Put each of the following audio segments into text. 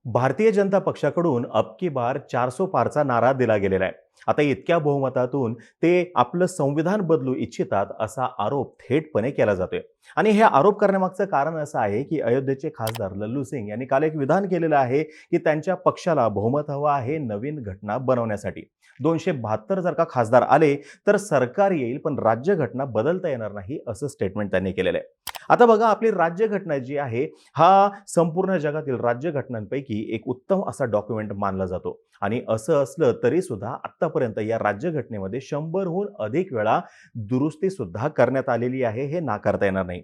भारतीय जनता पक्षाकडून अब की बार 400 पारचा नारा दिला गेलेला आहे. आता इतक्या बहुमतातून ते आपलं संविधान बदलू इच्छितात असा आरोप थेटपणे केला जातोय. आणि हे आरोप करण्यामागचं कारण असं आहे की अयोध्येचे खासदार लल्लू सिंग यांनी काल एक विधान केलेलं आहे की त्यांच्या पक्षाला बहुमत हवं आहे नवीन घटना बनवण्यासाठी. 272 जर का खासदार आले तर सरकार येईल पण राज्यघटना बदलता येणार नाही असं स्टेटमेंट त्यांनी केलेलं आहे. आता बघा आपली राज्यघटना जी आहे हा संपूर्ण जगातील राज्यघटनांपैकी एक उत्तम असा डॉक्युमेंट मानला जातो. आणि असं असलं तरी सुद्धा आतापर्यंत या राज्यघटनेमध्ये 100हून अधिक वेळा दुरुस्ती सुद्धा करण्यात आलेली आहे, हे नाकारता येणार नाही.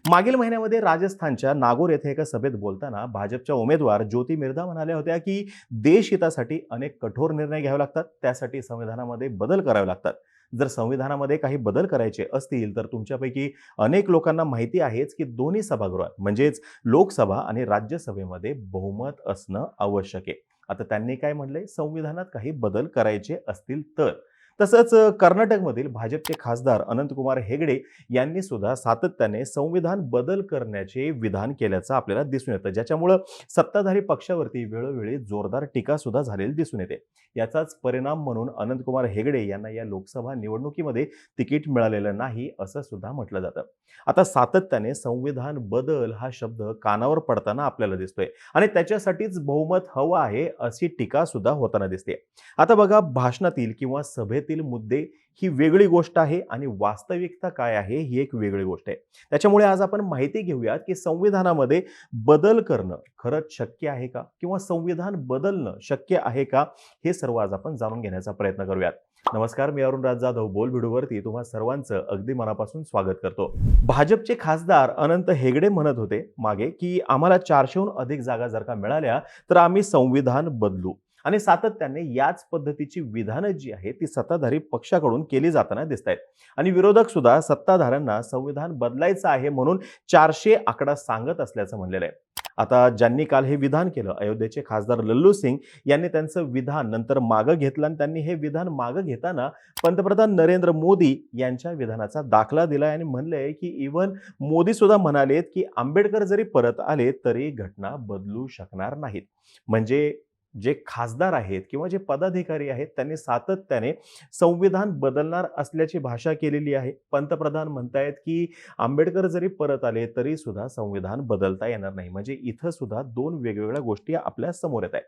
मागील महिन्यामध्ये राजस्थानच्या नागौर येथे एका सभेत बोलताना भाजपच्या उमेदवार ज्योती मिर्धा म्हणाल्या होत्या की देशहितासाठी अनेक कठोर निर्णय घ्यावे लागतात, त्यासाठी संविधानामध्ये बदल करावे लागतात. जर संविधानामध्ये काही बदल करायचे असतील तर तुमच्यापैकी अनेक लोकांना माहिती आहेच की दोन्ही सभागृहात म्हणजेच लोकसभा आणि राज्यसभेमध्ये बहुमत असणं आवश्यक आहे. आता त्यांनी काय म्हणलंय, संविधानात काही बदल करायचे असतील तर. तसंच कर्नाटकमधील भाजपचे खासदार अनंतकुमार हेगडे यांनी सुद्धा सातत्याने संविधान बदल करण्याचे विधान केल्याचं आपल्याला दिसून येतं, ज्याच्यामुळं सत्ताधारी पक्षावरती वेळोवेळी जोरदार टीका सुद्धा झालेली दिसून येते. याचाच परिणाम म्हणून अनंतकुमार हेगडे यांना या लोकसभा निवडणुकीमध्ये तिकीट मिळालेलं नाही असं सुद्धा म्हटलं जातं. आता सातत्याने संविधान बदल हा शब्द कानावर पडताना आपल्याला दिसतोय आणि त्याच्यासाठीच बहुमत हवं आहे अशी टीका सुद्धा होताना दिसते. आता बघा भाषणातील किंवा सभेतील मुद्दे ही वेगळी गोष्ट आहे आणि वास्तविकता काय आहे ही एक वेगळी गोष्ट आहे. त्याच्यामुळे आज आपण माहिती घेऊयात की संविधानामध्ये बदल करणं खरंच शक्य आहे का किंवा संविधान बदलणं शक्य आहे का, हे सर्व आज आपण जाणून घेण्याचा प्रयत्न करूयात. नमस्कार, मी अरुण राज जाधव बोल व्हिडिओवरती तुम्हा सर्वांचं अगदी मनापासून स्वागत करतो. भाजपचे खासदार अनंत हेगडे म्हणत होते मागे की आम्हाला 400हून अधिक जागा जर का मिळाल्या तर आम्ही संविधान बदलू. आणि सातत्याने याच पद्धतीची विधानं जी आहेत ती सत्ताधारी पक्षाकडून केली जाताना दिसत आहेत. आणि विरोधक सुद्धा सत्ताधाऱ्यांना संविधान बदलायचं आहे म्हणून 400 आकडा सांगत असल्याचं म्हणलेलं आहे. आता ज्यांनी काल हे विधान केलं अयोध्येचे खासदार लल्लू सिंग यांनी त्यांचं विधान नंतर मागं घेतलं आणि त्यांनी हे विधान मागं घेताना पंतप्रधान नरेंद्र मोदी यांच्या विधानाचा दाखला दिलाय आणि म्हणलंय की इव्हन मोदी सुद्धा म्हणालेत की आंबेडकर जरी परत आले तरी घटना बदलू शकणार नाहीत. म्हणजे जे खासदार आहेत किंवा जे पदाधिकारी आहेत त्यांनी सातत्याने संविधान बदलणार असल्याची भाषा केलेली आहे. पंतप्रधान म्हणतायत की आंबेडकर जरी परत आले तरी सुद्धा संविधान बदलता येणार नाही. म्हणजे इथं सुद्धा दोन वेगवेगळ्या गोष्टी आपल्या समोर येत आहेत.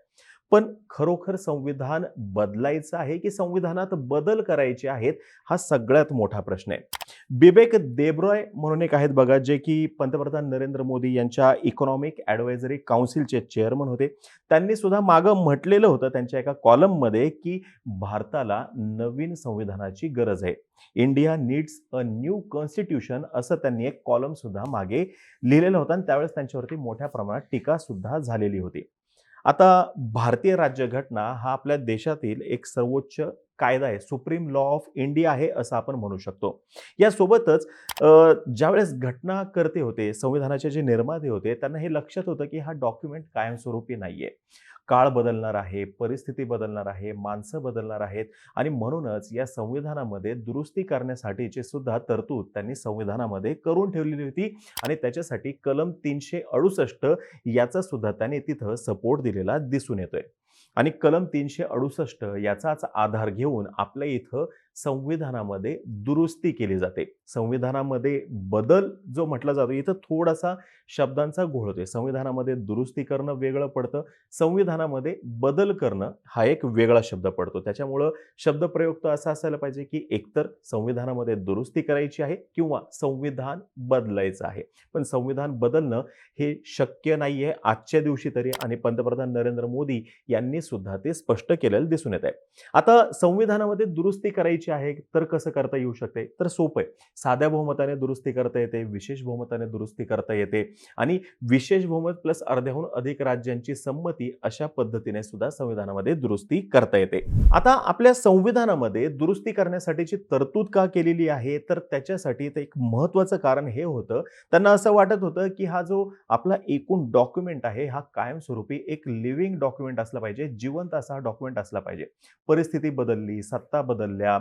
पण खरोखर संविधान बदलायचं आहे की संविधानात बदल करायचे आहेत, हा सगळ्यात मोठा प्रश्न आहे. बिबेक देबरॉय म्हणून एक आहेत बघा, जे की पंतप्रधान नरेंद्र मोदी यांच्या इकॉनॉमिक ॲडवायझरी काउन्सिलचे चेअरमन होते. त्यांनी सुद्धा मागं म्हटलेलं होतं त्यांच्या एका कॉलममध्ये की भारताला नवीन संविधानाची गरज आहे. India needs a new constitution असं त्यांनी एक कॉलम सुद्धा मागे लिहिलेलं होतं आणि त्यावेळेस त्यांच्यावरती मोठ्या प्रमाणात टीका सुद्धा झालेली होती. आता भारतीय राज्यघटना हा आपल्या देशातील एक सर्वोच्च कायदा आहे, सुप्रीम लॉ ऑफ इंडिया आहे असं आपण म्हणू शकतो. यासोबतच ज्यावेळेस घटनाकर्ते होते, संविधानाचे जे निर्माते होते, त्यांना हे लक्षात होतं की हा डॉक्युमेंट कायमस्वरूपी नाहीये. काळ बदलणार आहे, परिस्थिती बदलणार आहे, माणसं बदलणार आहेत आणि म्हणूनच या संविधानामध्ये दुरुस्ती करण्यासाठीची सुद्धा तरतूद त्यांनी संविधानामध्ये करून ठेवलेली होती आणि त्याच्यासाठी कलम 368 याचा सुद्धा त्यांनी तिथं सपोर्ट दिलेला दिसून येतोय. आणि कलम 368 याचाच आधार घेऊन आपल्या इथं संविधानामध्ये दुरुस्ती केली जाते. संविधानामध्ये बदल जो म्हटला जातो, इथं थोडासा शब्दांचा घोळ होतोय. संविधानामध्ये दुरुस्ती करणं वेगळं पडतं, संविधानामध्ये बदल करणं हा एक वेगळा शब्द पडतो. त्याच्यामुळं शब्दप्रयोग तर असा असायला पाहिजे की एकतर संविधानामध्ये दुरुस्ती करायची आहे किंवा संविधान बदलायचं आहे. पण संविधान बदलणं हे शक्य नाहीये आजच्या दिवशी तरी आणि पंतप्रधान नरेंद्र मोदी यांनी सुद्धा ते स्पष्ट केलेलं दिसून येत आहे. आता संविधानामध्ये दुरुस्ती करायची आहे तर कसं करता येऊ शकते, तर सोपं आहे. साध्या बहुमताने दुरुस्ती करता येते, विशेष बहुमताने दुरुस्ती करता येते आणि विशेष बहुमत प्लस अर्ध्याहून अधिक राज्यांची संमती अशा पद्धतीने सुद्धा संविधानामध्ये दुरुस्ती करता येते. आता आपल्या संविधानामध्ये दुरुस्ती करण्यासाठीची तरतूद का केलेली आहे, तर त्याच्यासाठी एक महत्वाचं कारण हे होतं, त्यांना असं वाटत होतं की हा जो आपला एकूण डॉक्युमेंट आहे हा कायमस्वरूपी एक लिव्हिंग डॉक्युमेंट असला पाहिजे, जिवंत असा डॉक्युमेंट असला पाहिजे. परिस्थिती बदलली, सत्ता बदलल्या,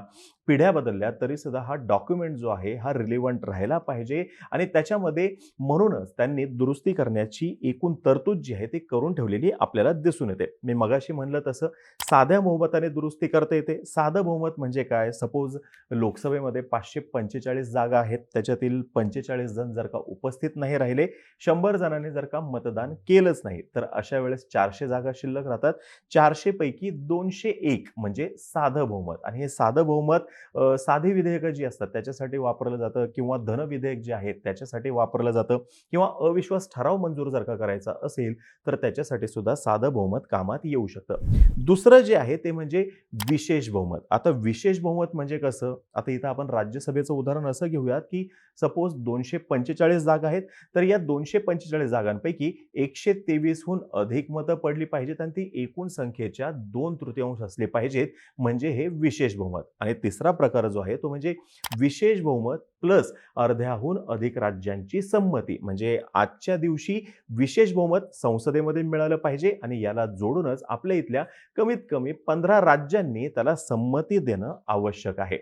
पिढ्या बदलल्या तरी सुद्धा हा डॉक्युमेंट जो आहे हा रिलेव्हंट राहायला पाहिजे आणि त्याच्यामध्ये म्हणूनच त्यांनी दुरुस्ती करण्याची एकूण तरतूद जी आहे ती करून ठेवलेली आपल्याला दिसून येते. मी मगाशी म्हणलं तसं साध्या बहुमताने दुरुस्ती करता येते. साधं बहुमत म्हणजे काय? सपोज लोकसभेमध्ये 545 जागा आहेत, त्याच्यातील 45 जण जर का उपस्थित नाही राहिले, 100 जणांनी जर का मतदान केलंच नाही, तर अशा वेळेस 400 जागा शिल्लक राहतात. 400 पैकी 201 म्हणजे साधं बहुमत आणि हे साधं बहुमत साधी विधेयकं जी असतात त्याच्यासाठी वापरलं जातं किंवा धन विधेयक जे आहे त्याच्यासाठी वापरलं जातं किंवा अविश्वास ठराव मंजूर जर का करायचा असेल तर त्याच्यासाठी सुद्धा साधं बहुमत कामात येऊ शकतं. दुसरं जे आहे ते म्हणजे विशेष बहुमत. आता विशेष बहुमत म्हणजे कसं? आता इथं आपण राज्यसभेचं उदाहरण असं घेऊयात की सपोज 245 जागा आहेत, तर या 245 जागांपैकी 123 हून अधिक मतं पडली पाहिजेत आणि ती एकूण संख्येच्या 2/3 असले पाहिजेत, म्हणजे हे विशेष बहुमत. आणि तिसरा प्रकार जो आहे तो म्हणजे विशेष बहुमत प्लस अर्ध्याहून अधिक राज्यांची संमती. म्हणजे आजच्या दिवशी विशेष बहुमत संसदेमध्ये मिळालं पाहिजे आणि याला जोडूनच आपल्या इथल्या कमीत कमी 15 राज्यांनी त्याला संमती देणं आवश्यक आहे.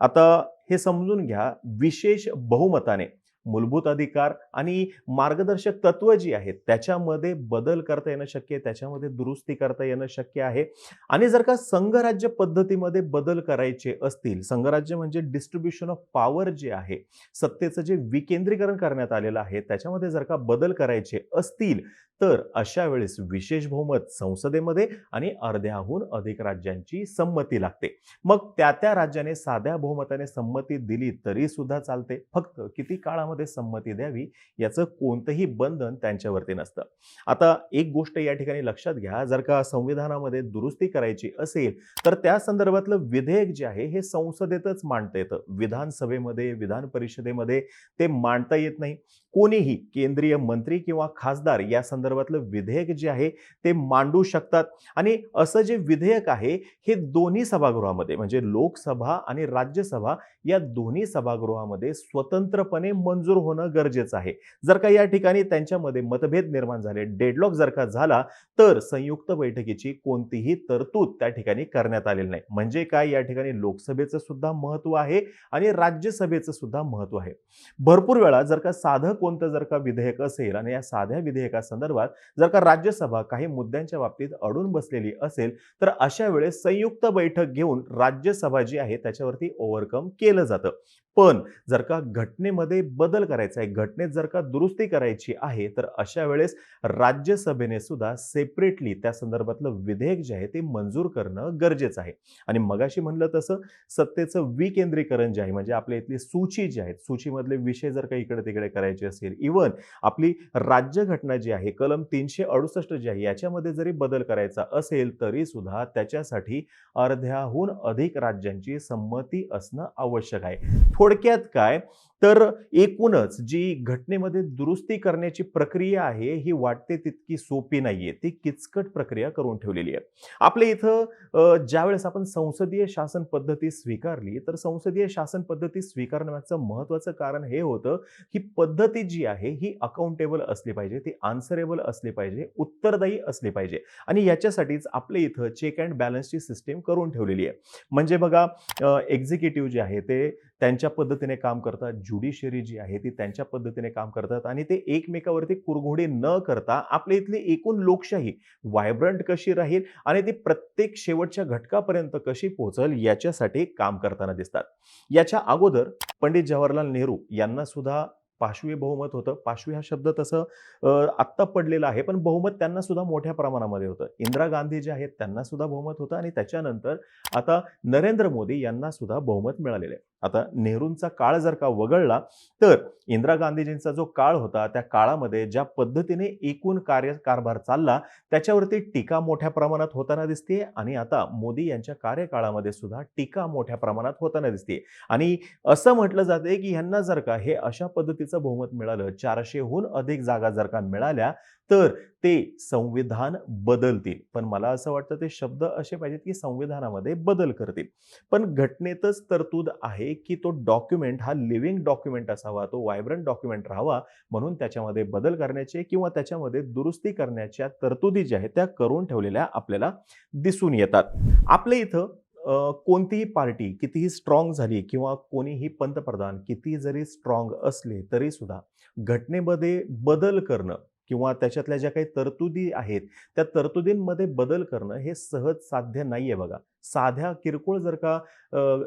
आता हे समजून घ्या, विशेष बहुमताने मूलभूत अधिकार आणि मार्गदर्शक तत्व जी आहेत त्याच्यामध्ये बदल करता येणं शक्य आहे, त्याच्यामध्ये दुरुस्ती करता येणं शक्य आहे. आणि जर का संघराज्य पद्धतीमध्ये बदल करायचे असतील, संघराज्य म्हणजे डिस्ट्रीब्युशन ऑफ पॉवर जे आहे, सत्तेचं जे विकेंद्रीकरण करण्यात आलेलं आहे त्याच्यामध्ये जर का बदल करायचे असतील तर अशा वेळेस विशेष बहुमत संसदेमध्ये आणि अर्ध्याहून अधिक राज्यांची संमती लागते. मग त्या राज्याने साध्या बहुमताने संमती दिली तरी सुद्धा चालते. फक्त किती काळामध्ये संमती द्यावी याचं कोणतंही बंधन त्यांच्यावरती नसतं. आता एक गोष्ट या ठिकाणी लक्षात घ्या, जर का संविधानामध्ये दुरुस्ती करायची असेल तर त्या संदर्भातलं विधेयक जे आहे हे संसदेतच मांडता येतं. विधानसभेमध्ये, विधान परिषदेमध्ये ते मांडता येत नाही. कोणीही केंद्रीय मंत्री किंवा खासदार या संदर्भातलं विधेयक जे आहे ते मांडू शकतात आणि असं जे विधेयक आहे हे दोन्ही सभागृहामध्ये म्हणजे लोकसभा आणि राज्यसभा या दोन्ही सभागृहामध्ये स्वतंत्रपणे मंजूर होणं गरजेचं आहे. जर का या ठिकाणी त्यांच्यामध्ये मतभेद निर्माण झाले, डेडलॉक जर का झाला तर संयुक्त बैठकीची कोणतीही तरतूद त्या ठिकाणी करण्यात आलेली नाही. म्हणजे काय, या ठिकाणी लोकसभेचं सुद्धा महत्त्व आहे आणि राज्यसभेचं सुद्धा महत्त्व आहे. भरपूर वेळा जर का साधं कोणतं जर का विधेयक असेल आणि या साध्या विधेयकासंदर्भात जर का राज्यसभा काही मुद्द्यांच्या बाबतीत अडून बसलेली असेल तर अशा वेळेस संयुक्त बैठक घेऊन राज्यसभा जी आहे त्याच्यावरती ओव्हरकम केलं जातं. पण जर का घटनेमध्ये बदल करायचा आहे, घटनेत जर का दुरुस्ती करायची आहे तर अशा वेळेस राज्यसभेने सुद्धा सेपरेटली त्या संदर्भातलं विधेयक जे आहे ते मंजूर करणं गरजेचं आहे. आणि मगाशी म्हणलं तसं सत्तेचं विकेंद्रीकरण जे आहे म्हणजे आपल्या इथली सूची जी आहे, सूचीमधले विषय जर का इकडे तिकडे करायचे असेल, इव्हन आपली राज्यघटना जी आहे कलम 368 जी आहे याच्यामध्ये जरी बदल करायचा असेल तरी सुद्धा त्याच्यासाठी अर्ध्याहून अधिक राज्यांची संमती असणं आवश्यक आहे. थोडक्यात काय, तर एकूणच जी घटनेमध्ये दुरुस्ती करण्याची प्रक्रिया आहे ही वाटते तितकी सोपी नाहीये, ती किचकट प्रक्रिया करून ठेवलेली आहे. आपल्या इथं ज्यावेळेस आपण संसदीय शासन पद्धती स्वीकारली तर संसदीय शासन पद्धती स्वीकारण्याचं महत्त्वाचं कारण हे होतं की पद्धती जी आहे ही अकाउंटेबल असली पाहिजे, ती आन्सरेबल असली पाहिजे, उत्तरदायी असली पाहिजे आणि याच्यासाठीच आपल्या इथं चेक अँड बॅलन्सची सिस्टीम करून ठेवलेली आहे. म्हणजे बघा, एक्झिक्युटिव्ह जे आहे ते त्यांच्या पद्धतीने काम करतात, ज्युडिशियरी जी आहे ती त्यांच्या पद्धतीने काम करतात आणि ते एकमेकावरती कुरघोडी न करता आपल्या इथली एकूण लोकशाही व्हायब्रंट कशी राहील आणि ती प्रत्येक शेवटच्या घटकापर्यंत कशी पोहोचल याच्यासाठी काम करताना दिसतात. याच्या अगोदर पंडित जवाहरलाल नेहरू यांना सुद्धा पाशवी बहुमत होतं. पाशवी हा शब्द तसं आत्ता पडलेला आहे, पण बहुमत त्यांना सुद्धा मोठ्या प्रमाणामध्ये होतं. इंदिरा गांधी जे आहेत त्यांना सुद्धा बहुमत होतं आणि त्याच्यानंतर आता नरेंद्र मोदी यांना सुद्धा बहुमत मिळालेलं आहे. आता नेहरूंचा काळ जर का वगळला तर इंदिरा गांधीजींचा जो काळ होता त्या काळामध्ये ज्या पद्धतीने एकूण कारभार चालला त्याच्यावरती टीका मोठ्या प्रमाणात होताना दिसते आणि आता मोदी यांच्या कार्यकाळामध्ये सुद्धा टीका मोठ्या प्रमाणात होताना दिसते. आणि असं म्हटलं जाते की ह्यांना जर का हे अशा पद्धतीचं बहुमत मिळालं, 400हून अधिक जागा जर का मिळाल्या तर ते संविधान बदलतील. पण मला असं वाटतं ते शब्द असे पाहिजेत की संविधानामध्ये बदल करतील. पण घटनेतच तरतूद आहे की तो डॉक्युमेंट हा लिव्हिंग डॉक्युमेंट असावा, तो व्हायब्रंट डॉक्युमेंट राहावा, म्हणून त्याच्यामध्ये बदल करण्याचे किंवा त्याच्यामध्ये दुरुस्ती करण्याच्या तरतुदी ज्या आहेत त्या करून ठेवलेल्या आपल्याला दिसून येतात. आपल्या इथं कोणतीही पार्टी कितीही स्ट्राँग झाली किंवा कोणीही पंतप्रधान कितीही जरी स्ट्राँग असले तरीसुद्धा घटनेमध्ये बदल करणं किंवा त्याच्यातल्या ज्या काही तरतुदी आहेत, त्या तरतुदींमध्ये बदल करणं हे सहज साध्य नाहीये बघा. साध्या किरकोळ जर का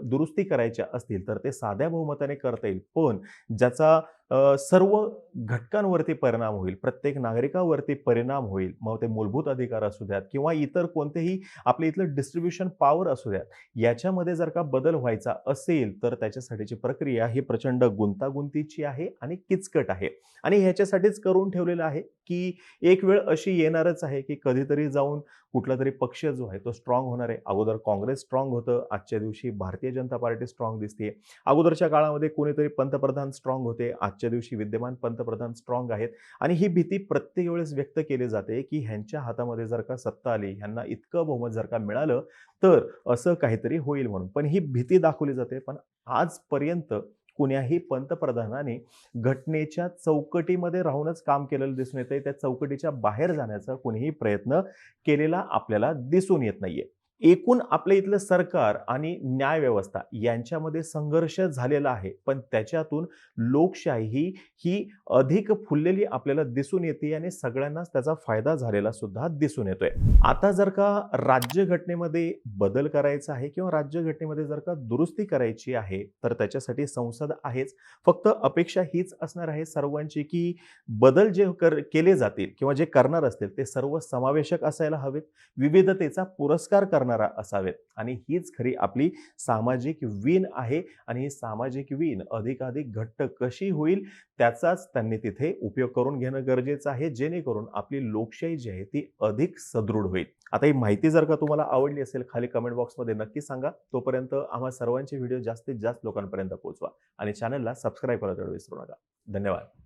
दुरुस्ती करायच्या असतील, तर ते साध्या बहुमताने करता येईल. पण ज्याचा सर्व घटकांवरती परिणाम होईल, प्रत्येक नागरिकावरती परिणाम होईल. मग ते मूलभूत अधिकार असू द्यात किंवा इतर कोणतेही आपल्या इथलं डिस्ट्रिब्युशन पॉवर असू द्यात. याच्यामध्ये जर का बदल व्हायचा असेल, तर त्याच्यासाठीची प्रक्रिया ही प्रचंड गुंतागुंतीची आहे आणि किचकट आहे. आणि ह्याच्यासाठीच करून ठेवलेलं आहे, की एक वेळ अशी येणारच आहे, की कधीतरी जाऊन कुठलातरी पक्ष जो आहे तो स्ट्राँग होणार आहे. अगोदर काँग्रेस स्ट्राँग होतं, आजच्या दिवशी भारतीय जनता पार्टी स्ट्राँग दिसतीये. अगोदरच्या काळामध्ये कोणीतरी पंतप्रधान स्ट्राँग होते, आजच्या दिवशी विद्यमान पंतप्रधान स्ट्राँग आहेत आणि ही भीती प्रत्येक वेळेस व्यक्त केली जाते, की ह्यांच्या हातामध्ये जर का सत्ता आली, ह्यांना इतकं बहुमत जर का मिळालं, तर असं काहीतरी होईल म्हणून. पण ही भीती दाखवली जाते. पण आजपर्यंत कुण्याही पंतप्रधानाने घटनेच्या चौकटीमध्ये राहूनच काम केलेलं दिसून येतंय. त्या चौकटीच्या बाहेर जाण्याचा कोणीही प्रयत्न केलेला आपल्याला दिसून येत नाहीये. एकूण आपल्या इथलं सरकार आणि न्यायव्यवस्था यांच्यामध्ये संघर्ष झालेला आहे. पण त्याच्यातून लोकशाही ही अधिक फुललेली आपल्याला दिसून येते आणि सगळ्यांनाच त्याचा फायदा झालेला सुद्धा दिसून येतोय. आता जर का राज्यघटनेमध्ये बदल करायचा आहे किंवा राज्यघटनेमध्ये जर का दुरुस्ती करायची आहे, तर त्याच्यासाठी संसद आहेच. फक्त अपेक्षा हीच असणार आहे सर्वांची, की बदल जे केले जातील किंवा जे करणार असतील ते सर्व समावेशक असायला हवेत. विविधतेचा पुरस्कार करणारा असावेत आणि हीच खरी आपली सामाजिक वीण आहे आणि ही सामाजिक वीण अधिकाधिक घट्ट कशी होईल त्याचाच त्यांनी तिथे उपयोग करून घेणं गरजेचं आहे, जेणेकरून आपली लोकशाही जी आहे ती अधिक सदृढ होईल. आता ही माहिती जर का तुम्हाला आवडली असेल, खाली कमेंट बॉक्समध्ये नक्की सांगा. तोपर्यंत आम्हा सर्वांचे व्हिडिओ जास्तीत जास्त लोकांपर्यंत पोहोचवा आणि चॅनलला सबस्क्राईब करायला विसरू नका. धन्यवाद.